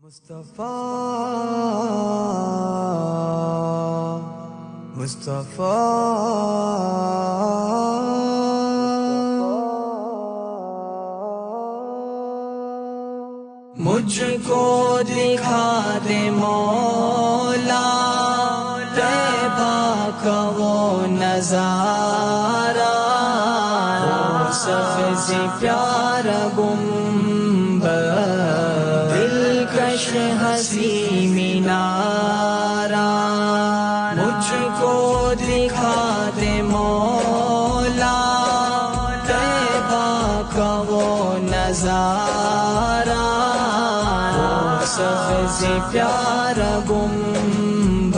مصطفیٰ مصطفیٰ مجھ کو دکھا دے مولا طیبہ کا وہ نظارہ، سبز پیارا گنبد دلکش ہنسی مینارہ، مجھ کو دکھا دے مولا طیبہ کا وہ نظارہ، سبز پیارا گنبد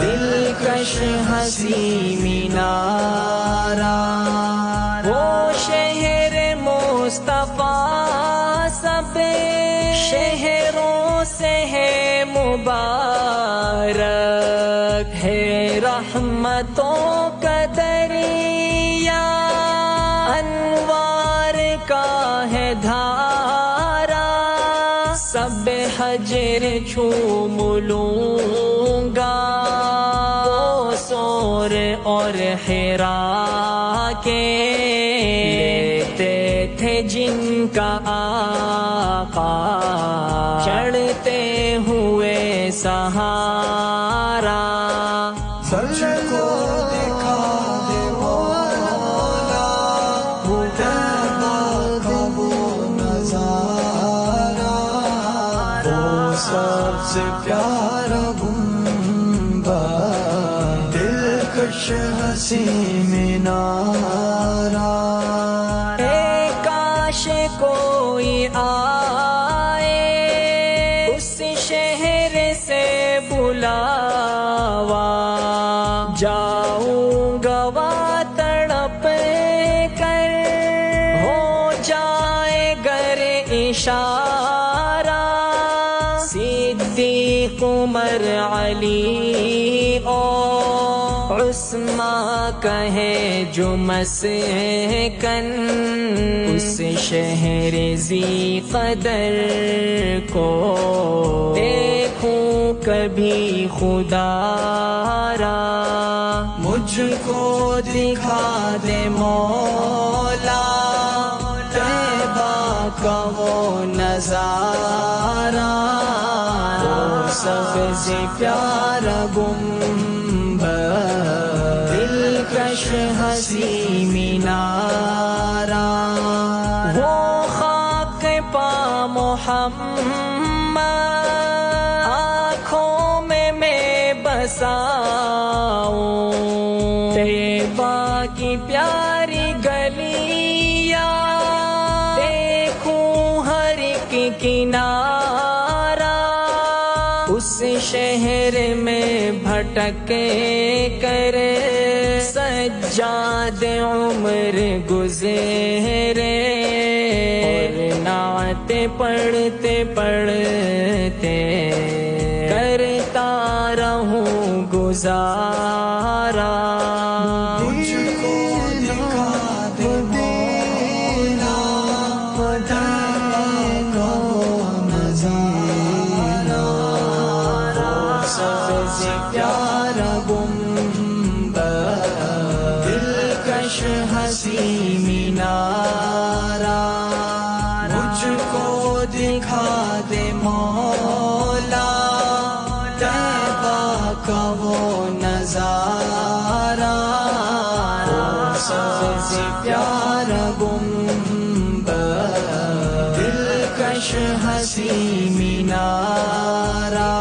دلکش ہنسی مینارہ، وہ شہر مصطفیٰ سب شہروں سے ہے مبارک، ہے رحمتوں کا دریا انوار کا ہے دھارا، سب حجر چوم لوں گا وہ سور اور حرا کے، لیتے تھے جن کا آقا چڑھتے ہوئے سہارا، سچ کو دکھا دے مولا طیبہ کا وہ نظارہ، وہ سب سے پیارا گنبد دلکش ہنسی مینارہ، اے کاش کوئی آئے اس شہر سے بلاوا، جاؤں گا تڑپ کر ہو جائے گر اشارہ، صدیق عمر علی اور عثمان کہے جو مسکن اس شہر ذی قدر کو، دیکھوں کبھی خدا را، مجھ کو دکھا دے مولا طیبہ کا وہ نظارہ، سبز پیارا گنبد دلکش ہنسی مینارہ، وہ خاک پا محمد آنکھوں میں بساؤں، طیبہ کی پیاری گلیاں دیکھوں ہر ایک کنارہ، اس شہر میں بھٹک کر سجاد عمر گزرے، اور نعت پڑھتے پڑھتے کرتا رہوں گزارا، مجھ کو دکھا دے مولا طیبہ کا وہ نظارہ، سبز پیارا گنبد دلکش ہنسی مینارہ، مجھ کو دکھا دے مولا طیبہ کا وہ نظارہ، سبز پیارا گنبد دلکش ہنسی مینارہ۔